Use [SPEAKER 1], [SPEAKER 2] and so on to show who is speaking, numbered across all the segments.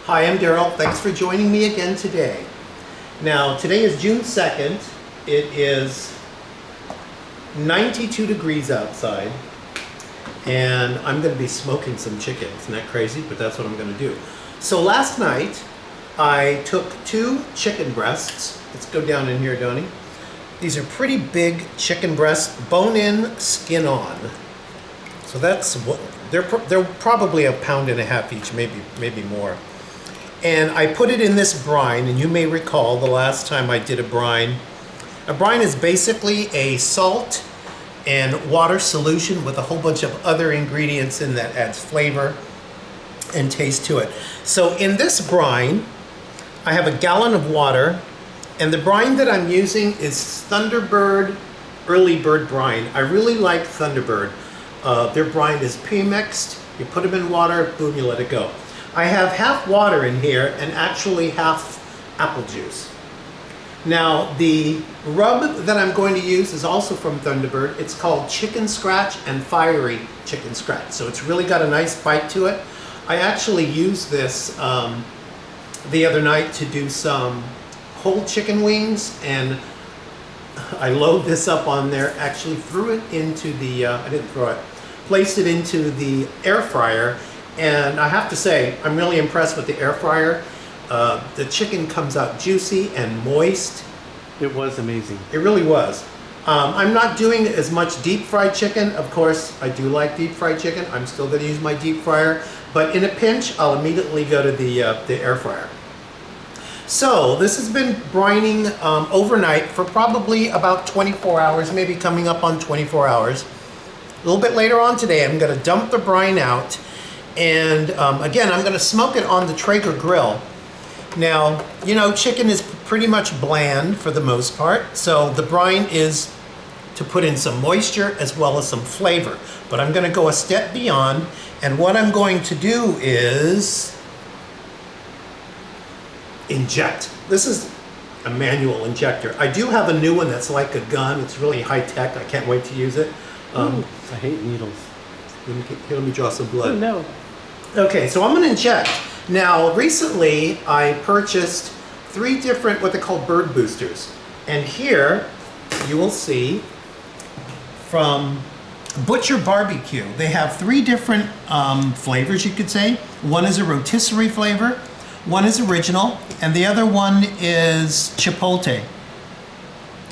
[SPEAKER 1] Hi, I'm Daryl. Thanks for joining me again today. Now, today is June 2nd. It is 92 degrees outside, and I'm going to be smoking some chicken. Isn't that crazy? But that's what I'm going to do. So last night, I took 2 chicken breasts. Let's go down in here, Donnie. These are pretty big chicken breasts, bone-in, skin-on. So that's what they're probably 1.5 pounds each, maybe more. And I put it in this brine, and you may recall the last time I did a brine. A brine is basically a salt and water solution with a whole bunch of other ingredients in that adds flavor and taste to it. So in this brine, I have 1 gallon of water, and the brine that I'm using is Thunderbird Early Bird Brine. I really like Thunderbird. Their brine is pre-mixed. You put them in water, boom, you let it go. I have half water in here and actually half apple juice. Now, the rub that I'm going to use is also from Thunderbird. It's called Chicken Scratch and Fiery Chicken Scratch. So it's really got a nice bite to it. I actually used this the other night to do some whole chicken wings, and I load this up on there, actually threw it into the, I didn't throw it, placed it into the air fryer. And I have to say, I'm really impressed with the air fryer. The chicken comes out juicy and moist.
[SPEAKER 2] It was amazing.
[SPEAKER 1] It really was. I'm not doing as much deep fried chicken. Of course, I do like deep fried chicken. I'm still going to use my deep fryer. But in a pinch, I'll immediately go to the air fryer. So this has been brining overnight for probably about 24 hours, maybe coming up on 24 hours. A little bit later on today, I'm going to dump the brine out. And again, I'm going to smoke it on the Traeger grill. Now, you know, chicken is pretty much bland for the most part. So the brine is to put in some moisture as well as some flavor. But I'm going to go a step beyond. And what I'm going to do is inject. This is a manual injector. I do have a new one that's like a gun. It's really high tech. I can't wait to use it.
[SPEAKER 2] I hate needles.
[SPEAKER 1] Let me draw some blood.
[SPEAKER 2] Oh, no.
[SPEAKER 1] Okay, so I'm going to inject. Now, recently I purchased 3 different what they call bird boosters. And here you will see from Butcher Barbecue. They have 3 different flavors, you could say. One is a rotisserie flavor, one is original, and the other one is chipotle.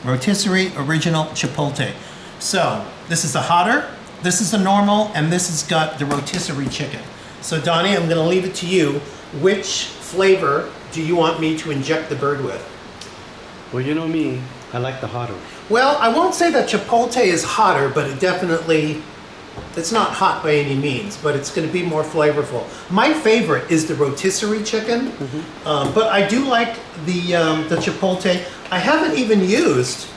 [SPEAKER 1] Rotisserie, original, chipotle. So this is the hotter, this is the normal, and this has got the rotisserie chicken. So Donnie, I'm going to leave it to you. Which flavor do you want me to inject the bird with?
[SPEAKER 2] Well, you know me, I like the hotter.
[SPEAKER 1] Well, I won't say that chipotle is hotter, but it's not hot by any means, but it's going to be more flavorful. My favorite is the rotisserie chicken, but I do like the chipotle. I haven't even used,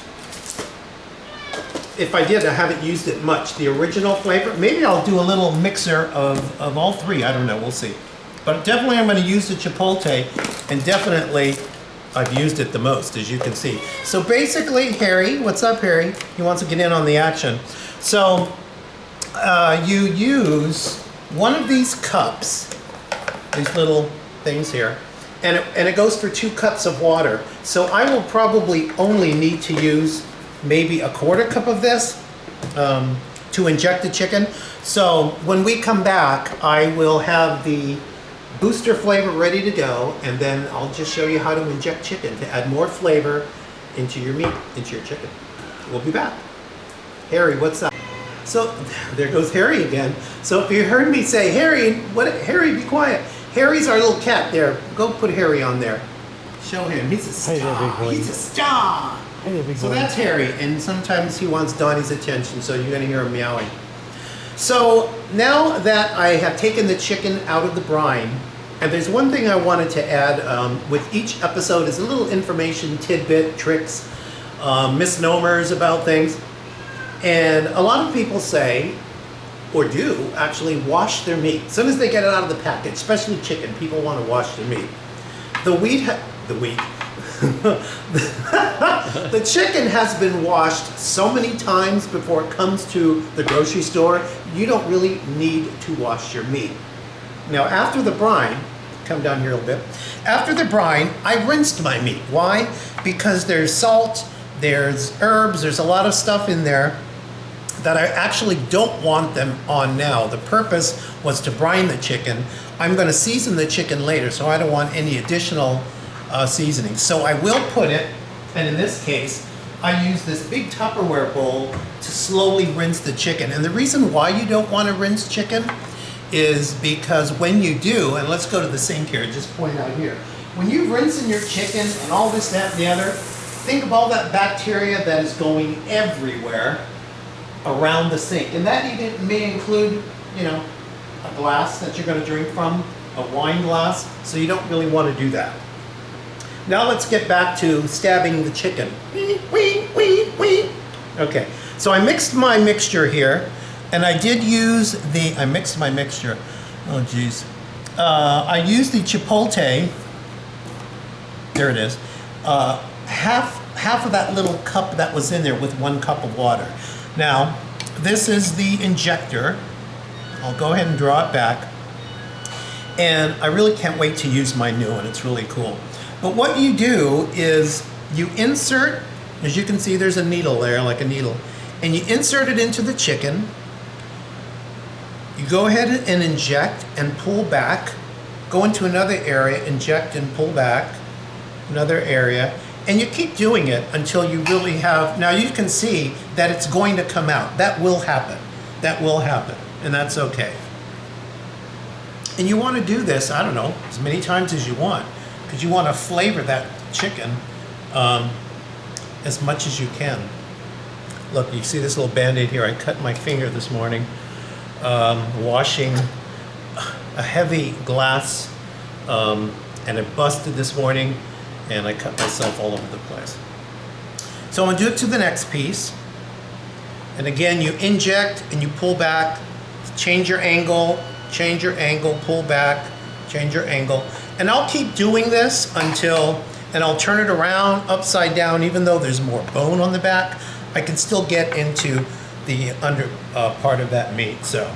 [SPEAKER 1] if I did, I haven't used it much. The original flavor, maybe I'll do a little mixer of all 3. I don't know, we'll see. But definitely I'm going to use the chipotle, and definitely I've used it the most, as you can see. So basically, Harry, what's up, Harry? He wants to get in on the action. So you use one of these cups, these little things here, and it goes for 2 cups of water. So I will probably only need to use maybe a 1/4 cup of this to inject the chicken. So when we come back, I will have the booster flavor ready to go, and then I'll just show you how to inject chicken to add more flavor into your meat, into your chicken. We'll be back. Harry, what's up? So there goes Harry again. So if you heard me say, Harry, Harry, be quiet. Harry's our little cat there. Go put Harry on there. Show him. He's a star. He's a star. So that's Harry, and sometimes he wants Donnie's attention, so you're going to hear him meowing. So now that I have taken the chicken out of the brine, and there's one thing I wanted to add with each episode is a little information, tidbit, tricks, misnomers about things. And a lot of people say, or do, actually wash their meat. As soon as they get it out of the package, especially chicken, people want to wash their meat. The chicken has been washed so many times before it comes to the grocery store, you don't really need to wash your meat. Now after the brine, come down here a little bit. After the brine, I rinsed my meat. Why? Because there's salt, there's herbs, there's a lot of stuff in there that I actually don't want them on now. The purpose was to brine the chicken. I'm going to season the chicken later, so I don't want any additional seasoning. So I will put it, and in this case, I use this big Tupperware bowl to slowly rinse the chicken. And the reason why you don't want to rinse chicken is because when you do, and let's go to the sink here, just point out here. When you're rinsing your chicken and all this, that, and the other, think of all that bacteria that is going everywhere around the sink. And that may include, you know, a glass that you're going to drink from, a wine glass, so you don't really want to do that. Now let's get back to stabbing the chicken. Okay, so I mixed my mixture here, and I did use I mixed my mixture. Oh geez. I used the chipotle, there it is, half of that little cup that was in there with 1 cup of water. Now, this is the injector. I'll go ahead and draw it back. And I really can't wait to use my new one, it's really cool. But what you do is you insert, as you can see there's a needle there, like a needle, and you insert it into the chicken. You go ahead and inject and pull back, go into another area, inject and pull back, another area, and you keep doing it until you really have, now you can see that it's going to come out. That will happen. That will happen, and that's okay. And you want to do this, I don't know, as many times as you want, because you want to flavor that chicken as much as you can. Look, you see this little Band-Aid here? I cut my finger this morning washing a heavy glass, and it busted this morning, and I cut myself all over the place. So I'm going to do it to the next piece. And again, you inject and you pull back, change your angle, pull back, change your angle. And I'll keep doing this until, and I'll turn it around upside down, even though there's more bone on the back, I can still get into the under part of that meat. So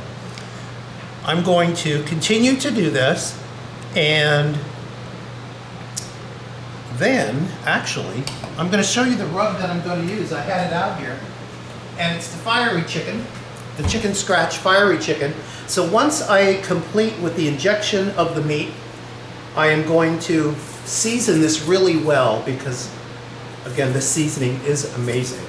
[SPEAKER 1] I'm going to continue to do this, and then actually I'm going to show you the rub that I'm going to use. I had it out here, and it's the Fiery Chicken, the Chicken Scratch Fiery Chicken. So once I complete with the injection of the meat, I am going to season this really well, because again, the seasoning is amazing.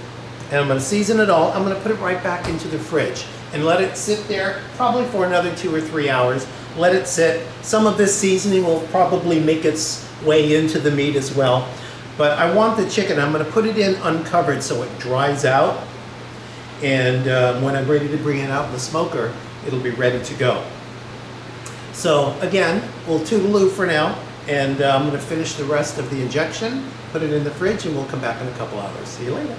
[SPEAKER 1] And I'm going to season it all. I'm going to put it right back into the fridge and let it sit there probably for another 2 or 3 hours. Let it sit. Some of this seasoning will probably make its way into the meat as well. But I want the chicken, I'm going to put it in uncovered so it dries out. And when I'm ready to bring it out in the smoker, it'll be ready to go. So again, we'll toodaloo for now, and I'm going to finish the rest of the injection, put it in the fridge, and we'll come back in a couple hours. See you later.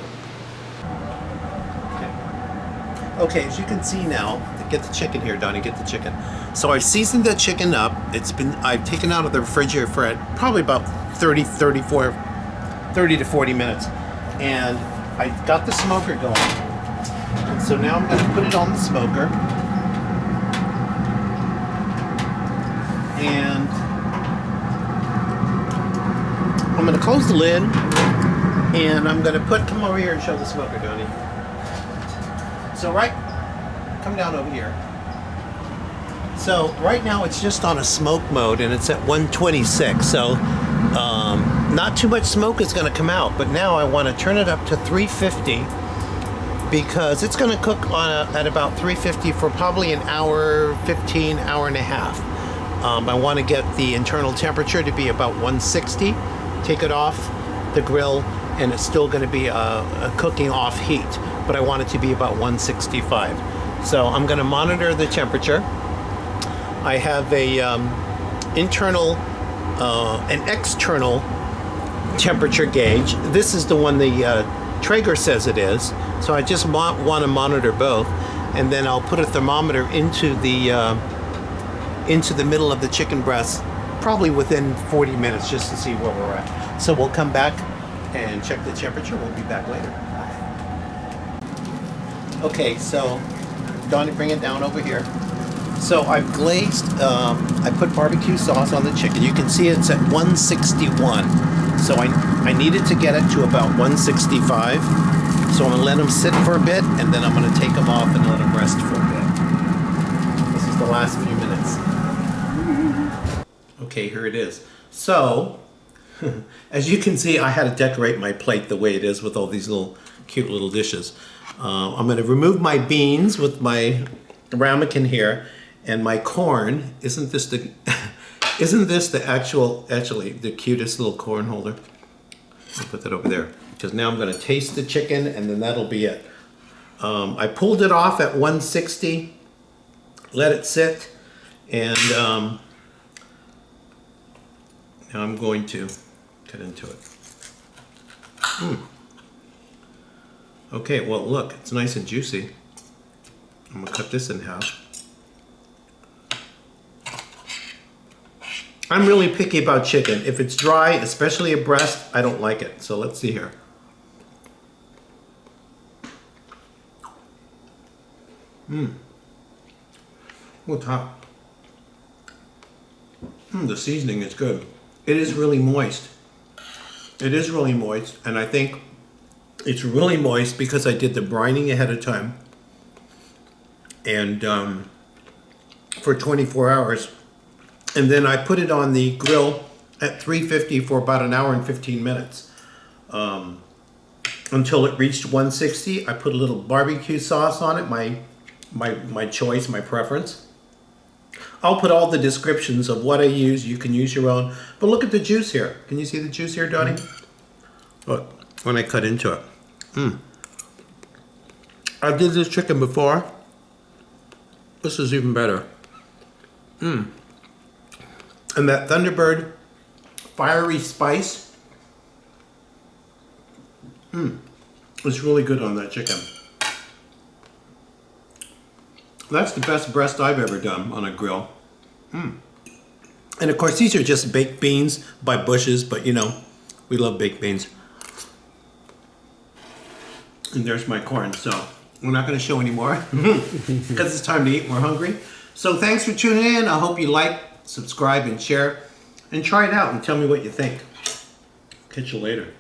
[SPEAKER 1] Okay, as you can see now, get the chicken here, Donnie, get the chicken. So I've seasoned the chicken up. I've taken out of the refrigerator for probably about 30 to 40 minutes. And I got the smoker going. And so now I'm going to put it on the smoker. And I'm going to close the lid, and I'm going to come over here and show the smoker, Donnie. So come down over here. So right now it's just on a smoke mode, and it's at 126. So not too much smoke is going to come out, but now I want to turn it up to 350, because it's going to cook at about 350 for probably an hour, 15, hour and a half. I want to get the internal temperature to be about 160. Take it off the grill, and it's still going to be a cooking off heat, but I want it to be about 165. So I'm going to monitor the temperature. I have an external temperature gauge. This is the one the Traeger says it is. So I just want to monitor both, and then I'll put a thermometer into the middle of the chicken breast, probably within 40 minutes, just to see where we're at. So we'll come back and check the temperature. We'll be back later. Okay, so Donnie, bring it down over here. So I've glazed, I put barbecue sauce on the chicken. You can see it's at 161. So I needed to get it to about 165. So I'm gonna let them sit for a bit, and then I'm gonna take them off and let them rest for a bit. This is the last few minutes. Okay, here it is. So, as you can see, I had to decorate my plate the way it is with all these little cute little dishes. I'm gonna remove my beans with my ramekin here, and my corn. Isn't this the actually the cutest little corn holder? I'll put that over there, because now I'm gonna taste the chicken, and then that'll be it. I pulled it off at 160, let it sit, and now I'm going to cut into it. Okay, well look, it's nice and juicy. I'm gonna cut this in half. I'm really picky about chicken. If it's dry, especially a breast, I don't like it. So let's see here. What's hot? The seasoning is good. It is really moist. It is really moist, and I think it's really moist because I did the brining ahead of time. And for 24 hours. And then I put it on the grill at 350 for about an hour and 15 minutes. Until it reached 160. I put a little barbecue sauce on it, my choice, my preference. I'll put all the descriptions of what I use. You can use your own. But look at the juice here. Can you see the juice here, Donnie? Look, when I cut into it. I did this chicken before. This is even better. And that Thunderbird Fiery Spice. It's really good on that chicken. That's the best breast I've ever done on a grill. And of course, these are just baked beans by Bush's, but you know, we love baked beans. And there's my corn, so we're not going to show anymore because it's time to eat. We're hungry. So thanks for tuning in. I hope you like, subscribe, and share, and try it out and tell me what you think. Catch you later.